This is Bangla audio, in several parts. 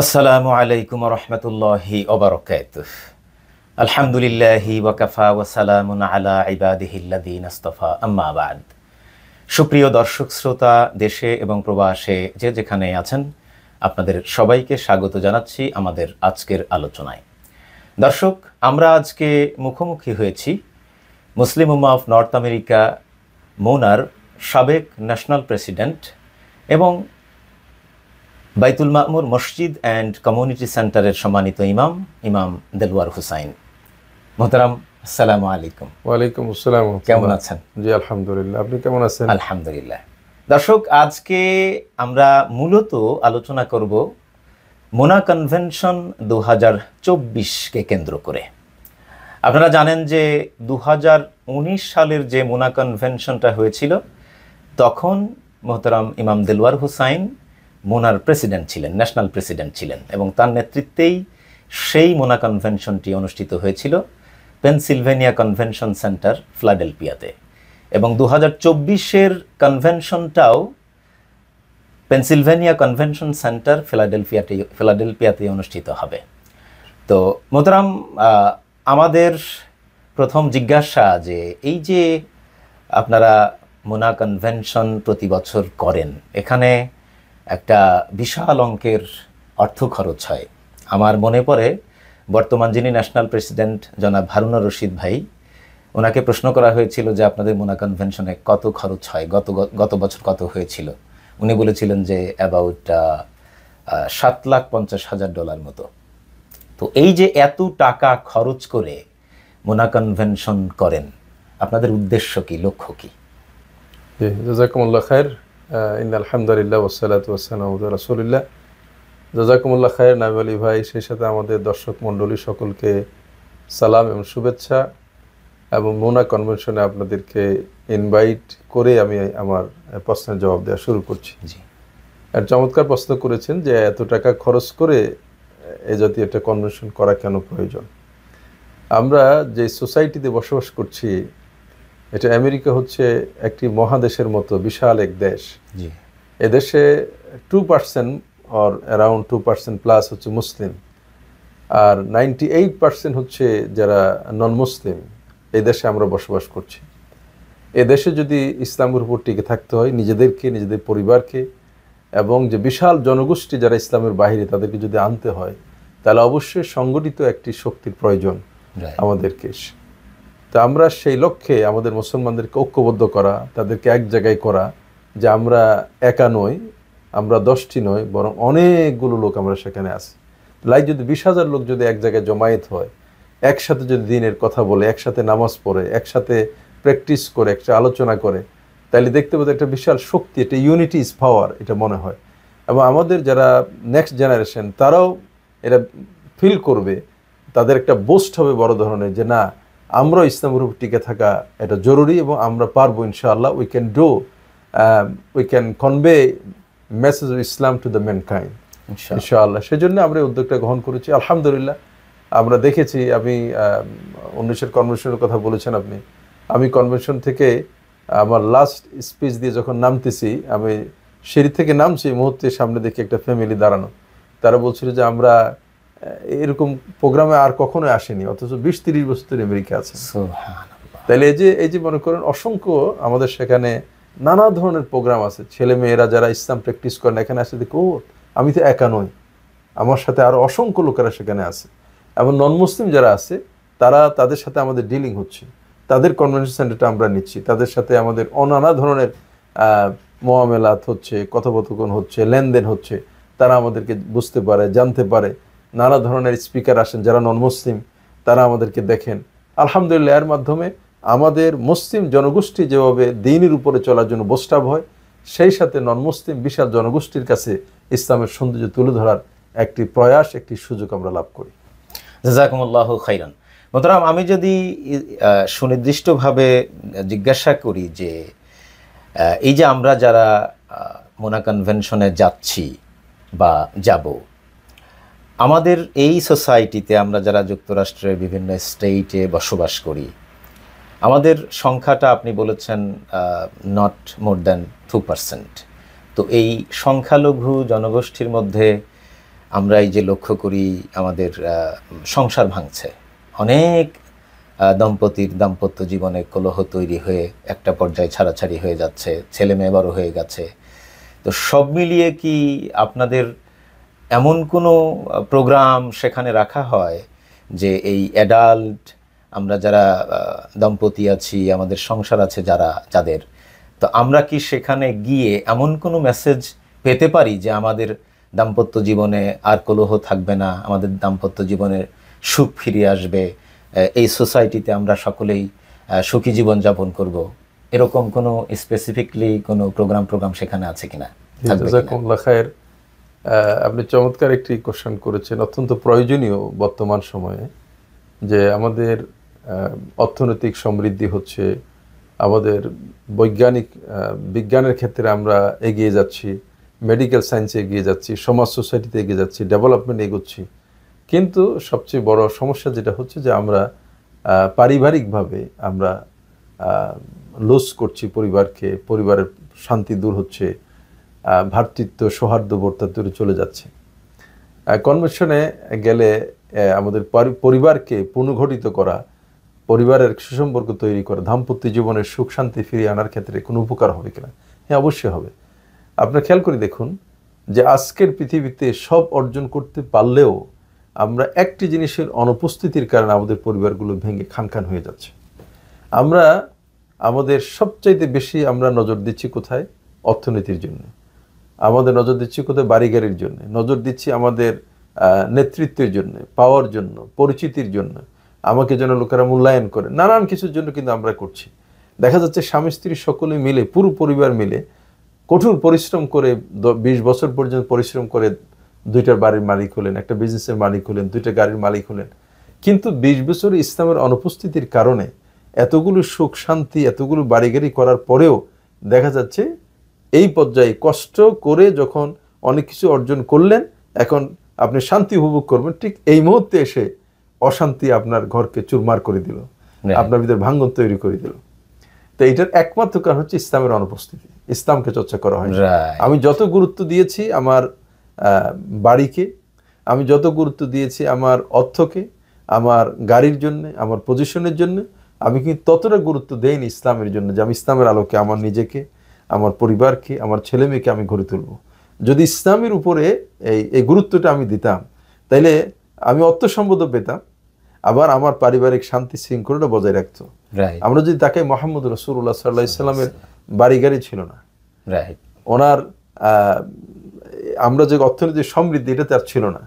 আসসালামু আলাইকুম রহমতুল্লাহি ওবারাকাতুহ। আলহামদুলিল্লাহি ওয়াকাফা ওয়া সালামুন আলা ইবাদিহিল্লাযীনা ইসতাফা, আম্মা বা'দ। সুপ্রিয় দর্শক শ্রোতা, দেশে এবং প্রবাসে যে যেখানে আছেন, আপনাদের সবাইকে স্বাগত জানাচ্ছি আমাদের আজকের আলোচনায়। দর্শক, আমরা আজকে মুখোমুখি হয়েছি মুসলিম উম্মাহ অফ নর্থ আমেরিকা মোনার সাবেক ন্যাশনাল প্রেসিডেন্ট এবং বাইতুল মামুর মসজিদ অ্যান্ড কমিউনিটি সেন্টারের সম্মানিত ইমাম দেলওয়ার হুসাইন। মোহতারাম, আসসালামু আলাইকুম। ওয়ালাইকুম আসসালাম। কেমন আছেন? জি আলহামদুলিল্লাহ, আপনি কেমন আছেন? আলহামদুলিল্লাহ। দর্শক, আজকে আমরা মূলত আলোচনা করব মোনা কনভেনশন 2024কে কেন্দ্র করে। আপনারা জানেন যে 2019 সালের যে মোনা কনভেনশনটা হয়েছিল, তখন মোহতারাম ইমাম দেলওয়ার হুসাইন মোনার প্রেসিডেন্ট ছিলেন, ন্যাশনাল প্রেসিডেন্ট ছিলেন, এবং তার নেতৃত্বেই সেই মোনা কনভেনশনটি অনুষ্ঠিত হয়েছিল পেনসিলভেনিয়া কনভেনশন সেন্টার ফিলাডেলফিয়াতে, এবং 2024-এর কনভেনশনটাও পেনসিলভেনিয়া কনভেনশন সেন্টার ফিলাডেলফিয়াতে অনুষ্ঠিত হবে। তো মোহতারাম, আমাদের প্রথম জিজ্ঞাসা যে এই যে আপনারা মোনা কনভেনশন প্রতি বছর করেন, এখানে একটা বিশাল অঙ্কের অর্থ খরচ হয়। আমার মনে পড়ে বর্তমান যিনি ন্যাশনাল প্রেসিডেন্ট জনাব হারুনুর রশিদ ভাই, ওনাকে প্রশ্ন করা হয়েছিল যে আপনাদের মোনা কনভেনশনে কত খরচ হয়, গত বছর কত হয়েছিল। উনি বলেছিলেন যে অ্যাবাউট $7,50,000 মতো। তো এই যে এত টাকা খরচ করে মোনা কনভেনশন করেন, আপনাদের উদ্দেশ্য কি, লক্ষ্য কি? জি, জাযাকুমুল্লাহ খায়ের। ইন্নাল হামদুলিল্লাহ ওয়াসসালাতু ওয়াসসালামু আলা রাসূলিল্লাহ। জাযাকুমুল্লাহ খায়ের নাইম আলী ভাই, সেই সাথে আমাদের দর্শক মণ্ডলী সকলকে সালাম এবং শুভেচ্ছা। এবং মোনা কনভেনশনে আপনাদেরকে ইনভাইট করে আমি আমার প্রশ্নের জবাব দেওয়া শুরু করছি। জি, আর চমৎকার প্রশ্ন করেছেন যে এত টাকা খরচ করে এই জাতীয় একটা কনভেনশন করা কেন প্রয়োজন। আমরা যে সোসাইটিতে বসবাস করছি, এটা আমেরিকা হচ্ছে একটি মহাদেশের মতো বিশাল এক দেশ। জি, এদেশে 2% অর অ্যারাউন্ড 2% প্লাস হচ্ছে মুসলিম, আর 98% হচ্ছে যারা নন মুসলিম। এই দেশে আমরা বসবাস করছি। এ দেশে যদি ইসলামের উপর টিকে থাকতে হয়, নিজেদেরকে, নিজেদের পরিবারকে এবং যে বিশাল জনগোষ্ঠী যারা ইসলামের বাইরে, তাদেরকে যদি আনতে হয়, তাহলে অবশ্যই সংগঠিত একটি শক্তির প্রয়োজন আমাদেরকে। তো আমরা সেই লক্ষ্যে আমাদের মুসলমানদেরকে ঐক্যবদ্ধ করা, তাদেরকে এক জায়গায় করা, যে আমরা একা নই, আমরা 10টি নই, বরং অনেকগুলো লোক আমরা সেখানে আছি। যদি 20,000 লোক যদি এক জায়গায় জমায়েত হয়, একসাথে যদি দিনের কথা বলে, একসাথে নামাজ পড়ে, একসাথে প্র্যাকটিস করে, একটা আলোচনা করে, তাহলে দেখতে পাবো একটা বিশাল শক্তি, একটা ইউনিটি ইজ পাওয়ার, এটা মনে হয়। এবং আমাদের যারা নেক্সট জেনারেশন, তারাও এটা ফিল করবে, তাদের একটা বোস্ট হবে বড় ধরনের, যে না, আমরা ইসলামের উপর টিকে থাকা এটা জরুরি এবং আমরা পারবো ইনশাআল্লাহ। We can convey message of Islam to the mankind ইনশাআল্লাহ। সেজন্য আমরা এই উদ্যোগটা গ্রহণ করেছি। আলহামদুলিল্লাহ, আমরা দেখেছি, আমি 19-এর কনভেনশনের কথা বলেছেন আপনি। আমি কনভেনশন থেকে আমার লাস্ট স্পিচ দিয়ে যখন নামতেছি, আমি সিঁড়ি থেকে নামছি, এই মুহূর্তে সামনে দেখি একটা ফ্যামিলি দাঁড়ানো। তারা বলছিল যে আমরা এরকম প্রোগ্রামে আর কখনোই আসেনি, অথচ 20-30 বছর আমেরিকা আছে। তাহলে এই যে মনে করেন, অসংখ্য আমাদের সেখানে নানা ধরনের প্রোগ্রাম আছে। ছেলে মেয়েরা যারা ইসলাম প্র্যাকটিস করেন, এখানে আসে দেখো, আমি তো একা নই, আমার সাথে আরো অসংখ্য লোকেরা সেখানে আছে। এবং নন মুসলিম যারা আছে, তাদের সাথে আমাদের ডিলিং হচ্ছে, তাদের কনভেনশন সেন্টারটা আমরা নিচ্ছি, তাদের সাথে আমাদের নানা ধরনের মোয়ামেলাত হচ্ছে, কথোপকথন হচ্ছে, লেনদেন হচ্ছে। তারা আমাদেরকে বুঝতে পারে, জানতে পারে। নানা ধরনের স্পিকার আসেন যারা নন মুসলিম, তারা আমাদেরকে দেখেন। আলহামদুলিল্লাহ, এর মাধ্যমে আমাদের মুসলিম জনগোষ্ঠী যেভাবে দ্বীনের উপরে চলার জন্য বোস্টাব হয়, সেই সাথে নন মুসলিম বিশাল জনগোষ্ঠীর কাছে ইসলামের সৌন্দর্য তুলে ধরার একটি প্রয়াস, একটি সুযোগ আমরা লাভ করি। জাযাকুমুল্লাহু খাইরান। মোহতারাম, আমি যদি সুনির্দিষ্টভাবে জিজ্ঞাসা করি যে এই যে আমরা যারা মোনা কনভেনশনে যাচ্ছি বা যাব, আমাদের এই সোসাইটিতে আমরা যারা যুক্তরাষ্ট্রের বিভিন্ন স্টেটে বসবাস করি, আমাদের সংখ্যাটা আপনি বলেছেন নট মোর দ্যান 2%। তো এই সংখ্যালঘু জনগোষ্ঠীর মধ্যে আমরা এই যে লক্ষ্য করি আমাদের সংসার ভাঙছে, অনেক দম্পতির দাম্পত্য জীবনে কলহ তৈরি হয়ে একটা পর্যায়ে ছাড়াছাড়ি হয়ে যাচ্ছে, ছেলে মেয়ে বড় হয়ে গেছে। তো সব মিলিয়ে কি আপনাদের এমন কোনো প্রোগ্রাম সেখানে রাখা হয় যে এই অ্যাডাল্ট আমরা যারা দম্পতি আছি, আমাদের সংসার আছে যাদের, তো আমরা কি সেখানে গিয়ে এমন কোনো মেসেজ পেতে পারি যে আমাদের দাম্পত্য জীবনে আর কলহ থাকবে না, আমাদের দাম্পত্য জীবনের সুখ ফিরে আসবে, এই সোসাইটিতে আমরা সকলেই সুখী জীবন যাপন করব, এরকম কোনো স্পেসিফিকলি কোনো প্রোগ্রাম সেখানে আছে কিনা? জাযাকুমুল্লাহ খায়ের, আপনি চমৎকার একটি কোশ্চেন করেছেন, অত্যন্ত প্রয়োজনীয় বর্তমান সময়ে। যে আমাদের অর্থনৈতিক সমৃদ্ধি হচ্ছে, আমাদের বিজ্ঞানের ক্ষেত্রে আমরা এগিয়ে যাচ্ছি, মেডিকেল সায়েন্সে এগিয়ে যাচ্ছি, সমাজ সোসাইটিতে এগিয়ে যাচ্ছি, ডেভেলপমেন্ট এগোচ্ছি, কিন্তু সবচেয়ে বড় সমস্যা যেটা হচ্ছে যে আমরা পারিবারিকভাবে আমরা লস করছি পরিবারকে, পরিবারের শান্তি দূর হচ্ছে, ভ্রাতৃত্ব সৌহার্দ্যবোধটা দূরে চলে যাচ্ছে। কনভেনশনে গেলে আমাদের পরিবারকে পুনর্গঠিত করা, পরিবারের সুসম্পর্ক তৈরি করা, দাম্পত্য জীবনের সুখ শান্তি ফিরিয়ে আনার ক্ষেত্রে কোনো উপকার হবে কিনা? হ্যাঁ, অবশ্যই হবে। আপনার খেয়াল করে দেখুন যে আজকের পৃথিবীতে সব অর্জন করতে পারলেও আমরা একটি জিনিসের অনুপস্থিতির কারণে আমাদের পরিবারগুলো ভেঙে খান হয়ে যাচ্ছে। আমরা আমাদের সবচাইতে বেশি আমরা নজর দিচ্ছি কোথায়? অর্থনীতির জন্য। আমাদের নজর দিচ্ছি কোথায়? বাড়ি গাড়ির জন্য। নজর দিচ্ছি আমাদের নেতৃত্বের জন্য, পাওয়ার জন্য, পরিচিতির জন্য, আমাকে যেন লোকেরা মূল্যায়ন করে, নানান কিছুর জন্য কিন্তু আমরা করছি। দেখা যাচ্ছে স্বামী স্ত্রী সকলে মিলে, পুরো পরিবার মিলে কঠোর পরিশ্রম করে 20 বছর পর্যন্ত পরিশ্রম করে 2টা বাড়ির মালিক হলেন, একটা বিজনেসের মালিক হলেন, 2টা গাড়ির মালিক হলেন, কিন্তু 20 বছর ইসলামের অনুপস্থিতির কারণে এতগুলো সুখ শান্তি, এতগুলো বাড়ি গাড়ি করার পরেও দেখা যাচ্ছে এই পর্যায়ে কষ্ট করে যখন অনেক কিছু অর্জন করলেন, এখন আপনি শান্তি উপভোগ করবেন, ঠিক এই মুহূর্তে এসে অশান্তি আপনার ঘরকে চুরমার করে দিল, আপনার ভিতরে ভাঙন তৈরি করে দিল। তো এইটার একমাত্র কারণ হচ্ছে ইসলামের অনুপস্থিতি, ইসলামকে চর্চা করা হয়। আমি যত গুরুত্ব দিয়েছি আমার বাড়িকে, আমি যত গুরুত্ব দিয়েছি আমার অর্থকে, আমার গাড়ির জন্য, আমার পজিশনের জন্য, আমি কিন্তু ততটা গুরুত্ব দেইনি ইসলামের জন্য, যে আমি ইসলামের আলোকে আমার নিজেকে, আমার পরিবারকে, আমার ছেলে মেয়েকে আমি গড়ে তুলব। যদি ইসলামের উপরে এই গুরুত্বটা আমি দিতাম, তাইলে আমি অর্থ সম্পদ পেতাম, আবার আমার পারিবারিক শান্তি শৃঙ্খলাটা বজায় রাখতো। আমরা যদি তাকাই, মুহাম্মদ রাসূলুল্লাহ সাল্লাল্লাহু আলাইহি সাল্লামের বাড়ি গাড়ি ছিল না, ওনার আমরা যে অর্থনৈতিক সমৃদ্ধি এটা তার ছিল না।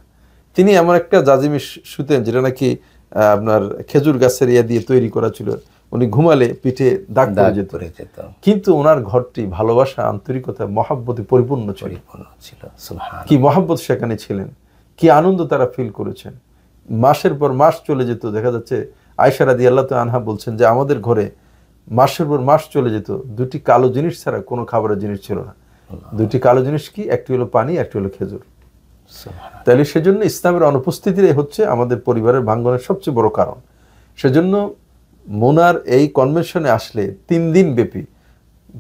তিনি এমন একটা জাজিমে শুতেন যেটা নাকি আপনার খেজুর গাছের ইয়া দিয়ে তৈরি করা ছিল, উনি ঘুমালে পিঠে দাগ পড়ে যেত, কিন্তু ওনার ঘরটি ভালোবাসা, আন্তরিকতা, মহাব্বতে পরিপূর্ণ ছিল। কি মহাব্বত সেখানে ছিলেন, কি আনন্দ তারা ফিল করেছেন। মাসের পর মাস চলে যেত, দেখা যাচ্ছে আয়েশা রাদিয়াল্লাহু আনহা বলছেন যে আমাদের ঘরে মাসের পর মাস চলে যেত, 2টি কালো জিনিস ছাড়া কোনো খাবারের জিনিস ছিল না। 2টি কালো জিনিস কি? একটি হলো পানি, একটি হলো খেজুর। তাহলে সেজন্য ইসলামের অনুপস্থিতি হচ্ছে আমাদের পরিবারের ভাঙ্গনের সবচেয়ে বড় কারণ। সেজন্য মোনার এই কনভেনশনে আসলে 3 দিন ব্যাপী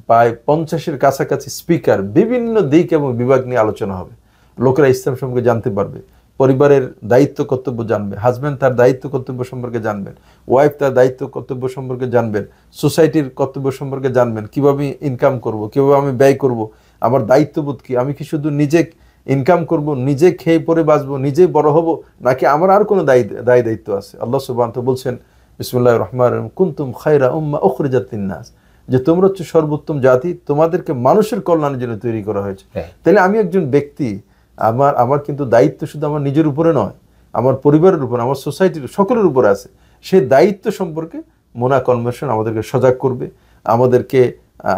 প্রায় 50-এর কাছাকাছি স্পিকার বিভিন্ন দিক এবং বিভাগ নিয়ে আলোচনা হবে। লোকেরা ইসলাম সম্পর্কে জানতে পারবে, পরিবারের দায়িত্ব কর্তব্য জানবে, হাজব্যান্ড তার দায়িত্ব কর্তব্য সম্পর্কে জানবেন, ওয়াইফ তার দায়িত্ব কর্তব্য সম্পর্কে জানবেন, সোসাইটির কর্তব্য সম্পর্কে জানবেন, কিভাবে ইনকাম করব, কিভাবে আমি ব্যয় করব, আমার দায়িত্ববোধ কি, আমি কি শুধু নিজে ইনকাম করব, নিজে খেয়ে পরে বাঁচবো, নিজে বড় হব, নাকি আমার আর কোনো দায়িত্ব আছে। আল্লাহ সুবহানাহু ওয়া তাআলা বলছেন বিসমিল্লাহির রহমানির রহিম, কুনতুম খায়রা উম্মাহ উখরিজাত লিন-নাস, যে তোমরা হচ্ছে সর্বোত্তম জাতি, তোমাদেরকে মানুষের কল্যাণের জন্য তৈরি করা হয়েছে। তাহলে আমি একজন ব্যক্তি, আমার কিন্তু দায়িত্ব শুধু আমার নিজের উপরে নয়, আমার পরিবারের উপর, আমার সোসাইটির সকলের উপরে আছে। সেই দায়িত্ব সম্পর্কে মোনা কনভেনশন আমাদেরকে সজাগ করবে, আমাদেরকে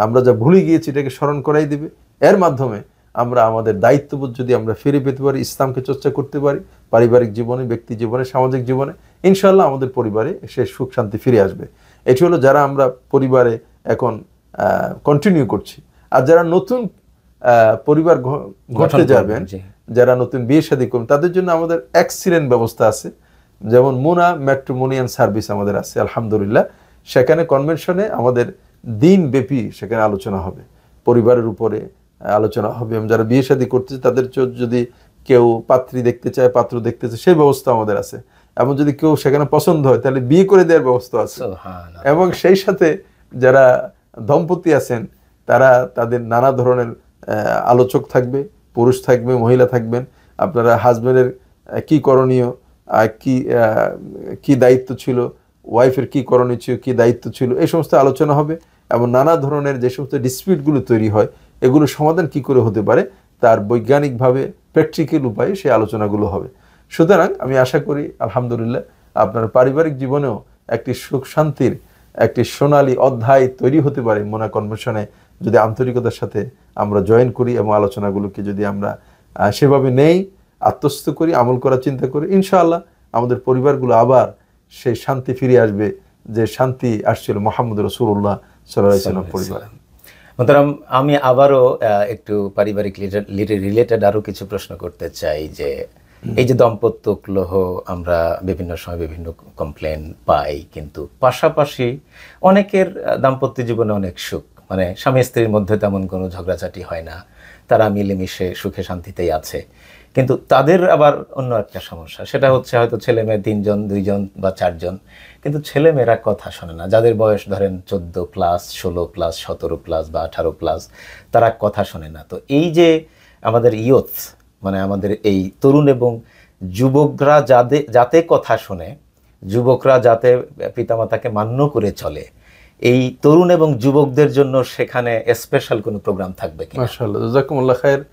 আমরা যা ভুলে গিয়েছি এটাকে স্মরণ করাই দেবে। এর মাধ্যমে আমরা আমাদের দায়িত্ববোধ যদি আমরা ফিরে পেতে পারি, ইসলামকে চর্চা করতে পারি, পারিবারিক জীবনে, ব্যক্তি জীবনে, সামাজিক জীবনে, ইনশাআল্লাহ আমাদের পরিবারে সে সুখ শান্তি ফিরে আসবে। এটি হলো যারা আমরা পরিবারে এখন কন্টিনিউ করছি। আর যারা নতুন পরিবার গড়তে যাবেন, যারা নতুন বিয়ে শাদী করবেন, তাদের জন্য আমাদের এক্সিলেন্ট ব্যবস্থা আছে। যেমন মোনা ম্যাট্রিমোনিয়াল সার্ভিস আমাদের আছে আলহামদুলিল্লাহ। সেখানে কনভেনশনে আমাদের দিনব্যাপী সেখানে আলোচনা হবে, পরিবারের উপরে আলোচনা হবে। এবং যারা বিয়ে শাদী করতেছে তাদের যদি কেউ পাত্রী দেখতে চায়, পাত্র দেখতে চায়, সেই ব্যবস্থা আমাদের আছে। এবং যদি কেউ সেখানে পছন্দ হয় তাহলে বিয়ে করে দেওয়ার ব্যবস্থা আছে। এবং সেই সাথে যারা দম্পতি আছেন তারা তাদের নানা ধরনের আলোচক থাকবে, পুরুষ থাকবে, মহিলা থাকবেন। আপনারা হাজব্যান্ডের কি করণীয়, কি দায়িত্ব ছিল, ওয়াইফের কি করণীয় ছিল, কি দায়িত্ব ছিল, এই সমস্ত আলোচনা হবে। এবং নানা ধরনের যে সমস্ত ডিসপিউটগুলো তৈরি হয় এগুলো সমাধান কি করে হতে পারে তার বৈজ্ঞানিকভাবে প্র্যাকটিক্যাল উপায়ে সেই আলোচনাগুলো হবে। সুতরাং আমি আশা করি আলহামদুলিল্লাহ আপনার পারিবারিক জীবনেও একটি সুখ শান্তির একটি সোনালী অধ্যায় তৈরি হতে পারে মোনা কনভেনশনে, যদি আন্তরিকতার সাথে আমরা জয়েন করি এবং আলোচনাগুলোকে যদি আমরা সেভাবে নেই, আত্মস্থ করি, আমল করার চিন্তা করি, ইনশাআল্লাহ আমাদের পরিবারগুলো আবার সেই শান্তি ফিরে আসবে যে শান্তি আসছিল মুহাম্মদ রাসূলুল্লাহ সাল্লাল্লাহু আলাইহি ওয়াসাল্লাম পরিবার। মোহতারাম, আমি আবারও একটু পারিবারিক রিলেটেড আরো কিছু প্রশ্ন করতে চাই যে এই যে দাম্পত্য কলহ আমরা বিভিন্ন সময় বিভিন্ন কমপ্লেন পাই, কিন্তু পাশাপাশি অনেকের দাম্পত্য জীবনে অনেক সুখ, মানে স্বামী স্ত্রীর মধ্যে তেমন কোনো ঝগড়াঝাটি হয় না, তারা মিলেমিশে সুখে শান্তিতেই আছে। কিন্তু তাদের আবার অন্য একটা সমস্যা, সেটা হচ্ছে হয়তো ছেলে মেয়ে 3 জন 2 জন বা 4 জন, কিন্তু ছেলে মেয়েরা কথা শোনে না। যাদের বয়স ধরেন 14+, 16+, 17+ বা 18+, তারা কথা শোনে না। তো এই যে আমাদের ইয়ুথ, মানে আমাদের এই তরুণ এবং যুবকরা যাতে কথা শোনে, যুবকরা যাতে পিতামাতাকে মান্য করে চলে, এই তরুণ এবং যুবকদের জন্য সেখানে স্পেশাল কোনো প্রোগ্রাম থাকবে কিনা? মাশাআল্লাহ, জাযাকুমুল্লাহ খায়ের।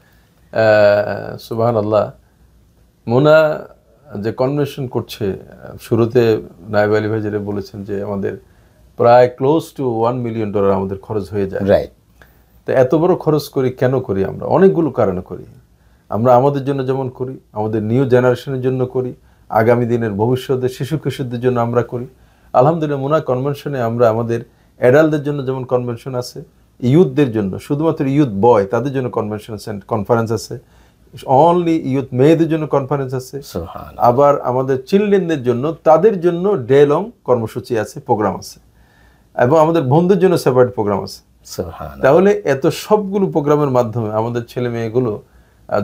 সুবহানাল্লাহ, মোনা যে কনভেনশন করছে, শুরুতে নায়েব আলী ভাই যেটা বলেছেন যে আমাদের প্রায় ক্লোজ টু $1 মিলিয়ন আমাদের খরচ হয়ে যায়। রাইট। তো এত বড় খরচ করি কেন করি? আমরা অনেকগুলো কারণে করি। আমরা আমাদের জন্য যেমন করি, আমাদের নিউ জেনারেশনের জন্য করি, আগামী দিনের ভবিষ্যতে শিশু কিশোরদের জন্য আমরা করি। আলহামদুলিল্লাহ মোনা কনভেনশনে আমরা আমাদের অ্যাডাল্টদের জন্য যেমন কনভেনশন আছে, ইয়ুথদের জন্য শুধুমাত্র ইয়ুথ বয় তাদের জন্য কনভেনশন আছে, কনফারেন্স আছে, অনলি ইয়ুথ মেয়েদের জন্য কনফারেন্স আছে। আবার আমাদের চিলড্রেনদের জন্য তাদের জন্য ডে লং কর্মসূচি আছে, প্রোগ্রাম আছে, এবং আমাদের বন্ধুদের জন্য সেপারেট প্রোগ্রাম আছে। তাহলে এত সবগুলো প্রোগ্রামের মাধ্যমে আমাদের ছেলে মেয়েগুলো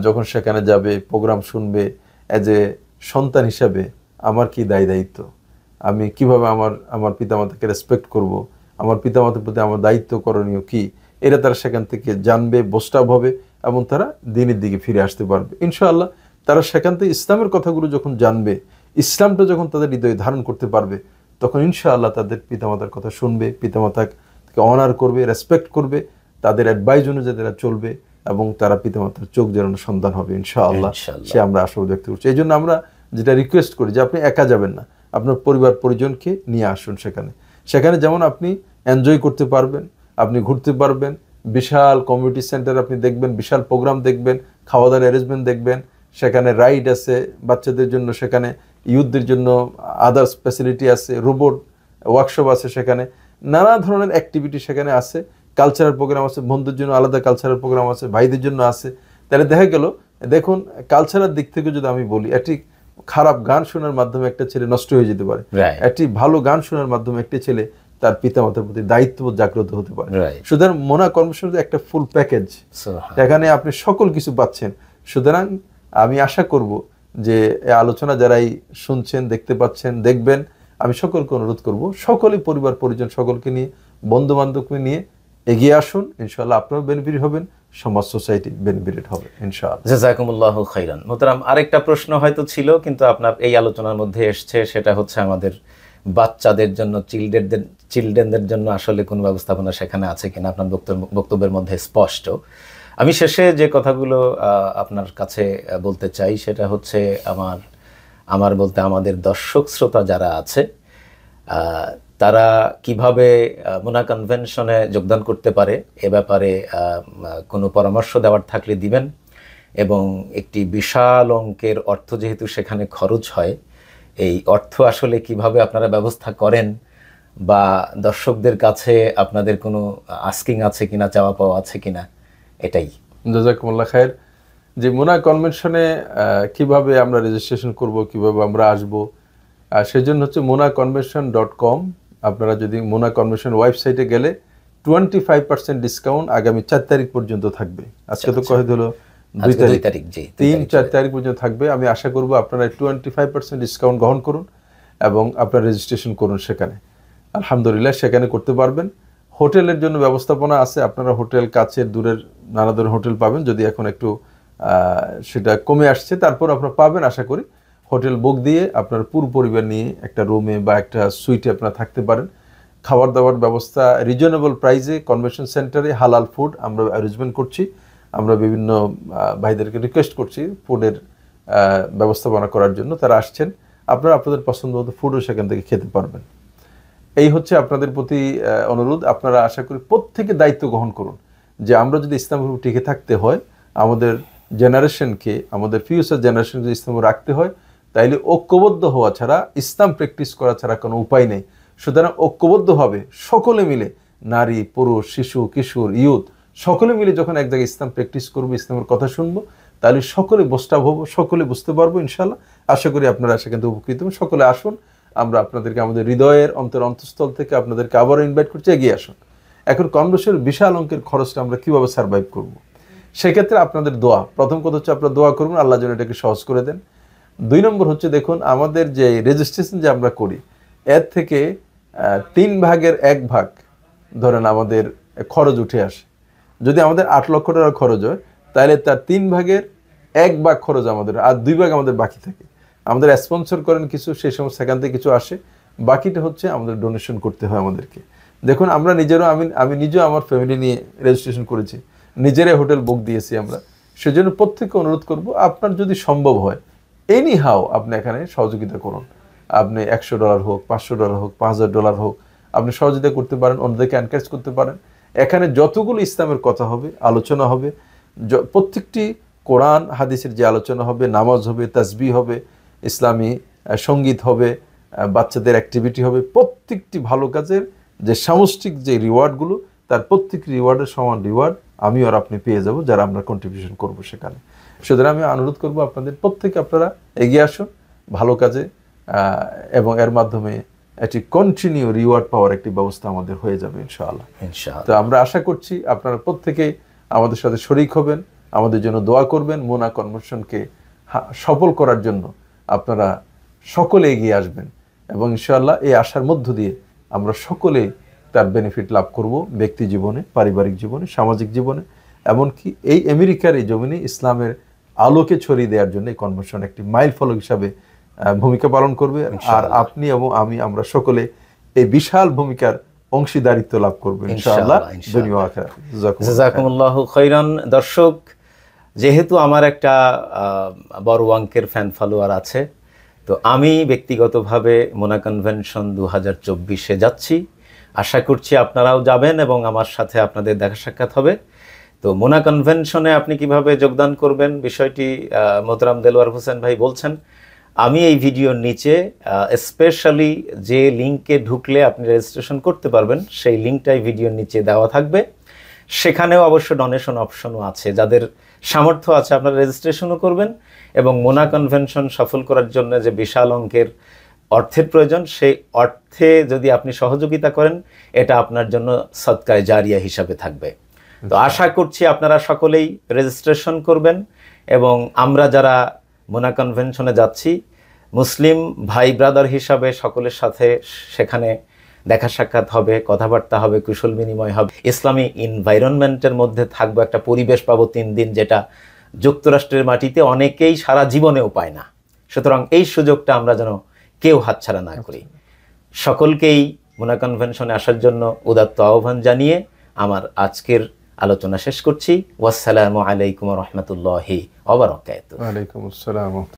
যখন সেখানে যাবে, প্রোগ্রাম শুনবে, অ্যাজ এ সন্তান হিসাবে আমার কি দায়িত্ব, আমি কিভাবে আমার পিতামাতাকে রেসপেক্ট করব, আমার পিতামাতার প্রতি আমার দায়িত্ব করণীয় কি, এরা তারা সেখান থেকে জানবে, বোস্টাব হবে এবং তারা দিনের দিকে ফিরে আসতে পারবে ইনশাআল্লাহ। তারা সেখান থেকে ইসলামের কথাগুলো যখন জানবে, ইসলামটা যখন তাদের হৃদয়ে ধারণ করতে পারবে, তখন ইনশাআল্লাহ তাদের পিতামাতার কথা শুনবে, পিতামাতাকে অনার করবে, রেসপেক্ট করবে, তাদের অ্যাডভাইস অনুযায়ী তারা চলবে এবং তারা পিতামাতার চোখ জেরানো সন্তান হবে ইনশাআল্লাহ। সে আমরা আশা ব্যক্ত করছি। এই জন্য আমরা যেটা রিকোয়েস্ট করি যে আপনি একা যাবেন না, আপনার পরিবার পরিজনকে নিয়ে আসুন। সেখানে যেমন আপনি এনজয় করতে পারবেন, আপনি ঘুরতে পারবেন, বিশাল কমিউনিটি সেন্টার আপনি দেখবেন, বিশাল প্রোগ্রাম দেখবেন, খাওয়া দাওয়ার অ্যারেঞ্জমেন্ট দেখবেন, সেখানে রাইড আছে বাচ্চাদের জন্য, সেখানে ইউথদের জন্য আদার্স ফ্যাসিলিটি আছে, রোবট ওয়ার্কশপ আছে, সেখানে নানা ধরনের অ্যাক্টিভিটি সেখানে আছে, কালচারাল প্রোগ্রাম আছে, বন্ধুদের জন্য আলাদা কালচারাল প্রোগ্রাম আছে, ভাইদের জন্য আছে। তাহলে দেখা গেল, দেখুন কালচারাল দিক থেকে যদি আমি বলি, একটি খারাপ গান শোনার মাধ্যমে একটা ছেলে নষ্ট হয়ে যেতে পারে, একটি ভালো গান শোনার মাধ্যমে একটি ছেলে তার পিতামাতার প্রতি দায়িত্ববোধ জাগ্রত হতে পারে। সুতরাং মোনা কর্মসূচি একটা ফুল প্যাকেজ, এখানে আপনি সকল কিছু পাচ্ছেন। সুতরাং আমি আশা করব যে এই আলোচনা যারাই শুনছেন, দেখতে পাচ্ছেন, দেখবেন, আমি সকলকে অনুরোধ করব সকলে পরিবার পরিজন সকলকে নিয়ে, বন্ধু বান্ধবকে নিয়ে এগিয়ে আসুন। ইনশাআল্লাহ আপনারাও বেনিফিট হবেন, সমাজ সোসাইটি বেনিফিট হবে ইনশাআল্লাহ। জাযাকুমুল্লাহু খাইরান। মোহতারাম, আরেকটা প্রশ্ন হয়তো ছিল কিন্তু আপনার এই আলোচনার মধ্যে এসছে, সেটা হচ্ছে আমাদের বাচ্চাদের জন্য, চিলড্রেনদের জন্য আসলে কোনো ব্যবস্থাপনা সেখানে আছে কিনা? আপনার বক্তব্যের মধ্যে স্পষ্ট। আমি শেষে যে কথাগুলো আপনার কাছে বলতে চাই সেটা হচ্ছে আমার বলতে আমাদের দর্শক শ্রোতা যারা আছে তারা কিভাবে মোনা কনভেনশনে যোগদান করতে পারে এ ব্যাপারে কোনো পরামর্শ দেওয়ার থাকলে দিবেন। এবং একটি বিশাল অঙ্কের অর্থ যেহেতু সেখানে খরচ হয়, এই অর্থ আসলে কিভাবে আপনারা ব্যবস্থা করেন, বা দর্শকদের কাছে আপনাদের কোনো আস্কিং আছে কিনা, চাওয়া পাওয়া আছে কিনা, এটাই। জাযাকুমুল্লাহ খায়ের। যে মোনা কনভেনশনে কিভাবে আমরা রেজিস্ট্রেশন করব, কিভাবে আমরা আসব, সেজন্য হচ্ছে monaconvention.com। আপনারা যদি মোনা কনভেনশন ওয়েবসাইটে গেলে 25% ডিসকাউন্ট আগামী 4 তারিখ পর্যন্ত থাকবে। আজকে তো কয়ে হলো 2 তারিখ, জি 3-4 তারিখ পর্যন্ত থাকবে। আমি আশা করব আপনারা 25% ডিসকাউন্ট গ্রহণ করুন এবং আপনারা রেজিস্ট্রেশন করুন সেখানে। আলহামদুলিল্লাহ সেখানে করতে পারবেন। হোটেলের জন্য ব্যবস্থাপনা আছে, আপনারা হোটেল কাছের দূরের নানা ধরনের হোটেল পাবেন, যদি এখন একটু সেটা কমে আসছে, তারপর আপনারা পাবেন আশা করি। হোটেল বুক দিয়ে আপনার পুরো পরিবার নিয়ে একটা রুমে বা একটা সুইটে আপনারা থাকতে পারেন। খাবার দাবার ব্যবস্থা রিজনেবল প্রাইসে কনভেনশন সেন্টারে হালাল ফুড আমরা অ্যারেঞ্জমেন্ট করছি। আমরা বিভিন্ন ভাইদেরকে রিকোয়েস্ট করছি ফুডের ব্যবস্থাপনা করার জন্য, তারা আসছেন, আপনারা আপনাদের পছন্দ মতো ফুডও সেখান থেকে খেতে পারবেন। এই হচ্ছে আপনাদের প্রতি অনুরোধ। আপনারা আশা করি প্রত্যেকে দায়িত্ব গ্রহণ করুন যে আমরা যদি ইসলামের উপর টিকে থাকতে হয়, আমাদের জেনারেশনকে, আমাদের ফিউচার জেনারেশনকে যদি ইসলাম রাখতে হয়, তাইলে ঐক্যবদ্ধ হওয়া ছাড়া, ইসলাম প্র্যাকটিস করা ছাড়া কোনো উপায় নেই। সুতরাং ঐক্যবদ্ধভাবে সকলে মিলে, নারী, পুরুষ, শিশু, কিশোর, ইয়ুথ, সকলে মিলে যখন এক জায়গায় ইসলাম প্র্যাকটিস করবো, ইসলামের কথা শুনবো, তাহলে সকলে বস্তাব হবো, সকলে বুঝতে পারবো ইনশাল্লাহ। আশা করি আপনারা সেখান থেকে উপকৃত হবেন। সকলে আসুন, আমরা আপনাদেরকে আমাদের হৃদয়ের অন্তঃস্থল থেকে আপনাদেরকে আবারও ইনভাইট করছি, এগিয়ে আসুন। এখন কনভেনশনের বিশাল অঙ্কের খরচটা আমরা কিভাবে সার্ভাইভ করব, সেক্ষেত্রে আপনাদের দোয়া, প্রথম কথা হচ্ছে আপনারা দোয়া করুন আল্লাহ যেন এটাকে সহজ করে দেন। 2 নম্বর হচ্ছে, দেখুন আমাদের যে রেজিস্ট্রেশন যে আমরা করি, এর থেকে 3 ভাগের 1 ভাগ ধরেন আমাদের খরচ উঠে আসে। যদি আমাদের 8 লক্ষ টাকা খরচ হয়, তাহলে তার 3 ভাগের 1 ভাগ খরচ আমাদের, আর 2 ভাগ আমাদের বাকি থাকে। আমাদের স্পন্সর করেন কিছু, সেই সময় সেখান থেকে কিছু আসে, বাকিটা হচ্ছে আমাদের ডোনেশন করতে হয় আমাদেরকে। দেখুন আমরা নিজেরও, আমি নিজেও আমার ফ্যামিলি নিয়ে রেজিস্ট্রেশন করেছি, নিজেরাই হোটেল বুক দিয়েছি আমরা। সেজন্য প্রত্যেককে অনুরোধ করব, আপনার যদি সম্ভব হয় এনি হাও আপনি এখানে সহযোগিতা করুন। আপনি $100 হোক, $500 হোক, $5000 হোক, আপনি সহযোগিতা করতে পারেন, অন্যদেরকে এনকারেজ করতে পারেন। এখানে যতগুলো ইসলামের কথা হবে, আলোচনা হবে, প্রত্যেকটি কোরআন হাদিসের যে আলোচনা হবে, নামাজ হবে, তাসবিহ হবে, ইসলামী সঙ্গীত হবে, বাচ্চাদের অ্যাক্টিভিটি হবে, প্রত্যেকটি ভালো কাজের যে সামষ্টিক যে রিওয়ার্ডগুলো, তার প্রত্যেকটি রিওয়ার্ডের সমান রিওয়ার্ড আমি আর আপনি পেয়ে যাব যারা আমরা কন্ট্রিবিউশন করব সেখানে। সুতরাং আমি অনুরোধ করব আপনাদের প্রত্যেকে আপনারা এগিয়ে আসুন ভালো কাজে, এবং এর মাধ্যমে একটি কন্টিনিউ রিওয়ার্ড পাওয়ার একটি ব্যবস্থা আমাদের হয়ে যাবে ইনশাআল্লাহ। তো আমরা আশা করছি আপনারা প্রত্যেকেই আমাদের সাথে শরীক হবেন, আমাদের জন্য দোয়া করবেন, মোনা কনভেনশনকে সফল করার জন্য আপনারা সকলে এগিয়ে আসবেন, এবং ইনশাআল্লাহ এই আশার মধ্য দিয়ে আমরা সকলেই তার বেনিফিট লাভ করব, ব্যক্তি জীবনে, পারিবারিক জীবনে, সামাজিক জীবনে, এমনকি এই আমেরিকার এই জমিনে ইসলামের আলোকে ছড়িয়ে দেওয়ার জন্য এই কনভেনশন একটি মাইল ফলক হিসাবে ভূমিকা পালন করবে। আর আপনি এবং আমি, আমরা সকলে এই বিশাল ভূমিকার অংশীদারিত্ব লাভ করবো ইনশাআল্লাহ। জাযাকুমুল্লাহু খাইরান। দর্শক, যেহেতু আমার একটা বড় অঙ্কের ফ্যান ফলোয়ার আছে, তো আমি ব্যক্তিগতভাবে মোনা কনভেনশন 2024-এ যাচ্ছি। আশা করছি আপনারাও যাবেন এবং আমার সাথে আপনাদের দেখা সাক্ষাৎ হবে। তো মোনা কনভেনশনে আপনি কিভাবে যোগদান করবেন বিষয়টি মোহতারাম দেলোয়ার হোসেন ভাই বলছেন। আমি এই ভিডিওর নিচে স্পেশালি যে লিঙ্কে ঢুকলে আপনি রেজিস্ট্রেশন করতে পারবেন, সেই লিঙ্কটাই ভিডিওর নিচে দেওয়া থাকবে। সেখানেও অবশ্য ডোনেশন অপশনও আছে, যাদের সামর্থ্য আছে আপনারা রেজিস্ট্রেশনও করবেন, এবং মোনা কনভেনশন সফল করার জন্য যে বিশাল অঙ্কের অর্থের প্রয়োজন, সেই অর্থে যদি আপনি সহযোগিতা করেন, এটা আপনার জন্য সদকায়ে জারিয়া হিসাবে থাকবে। তো আশা করছি আপনারা সকলেই রেজিস্ট্রেশন করবেন, এবং আমরা যারা মোনা কনভেনশনে যাচ্ছি মুসলিম ভাই ব্রাদার হিসাবে সকলের সাথে সেখানে দেখা সাক্ষাৎ হবে, কথাবার্তা হবে, কুশল বিনিময় হবে, ইসলামী এনভায়রনমেন্টের মধ্যে থাকবো, একটা পরিবেশ পাবো 3 দিন, যেটা যুক্তরাষ্ট্রের মাটিতে অনেকেই সারা জীবনেও পায় না। সুতরাং এই সুযোগটা আমরা যেন কেউ হাতছাড়া না করি। সকলকেই মোনা কনভেনশনে আসার জন্য উদাত্ত আহ্বান জানিয়ে আমার আজকের আলোচনা শেষ করছি। ওয়াসসালামু আলাইকুম ওয়া রাহমাতুল্লাহি ওয়া বারাকাতুহু। ওয়া আলাইকুম আসসালাম।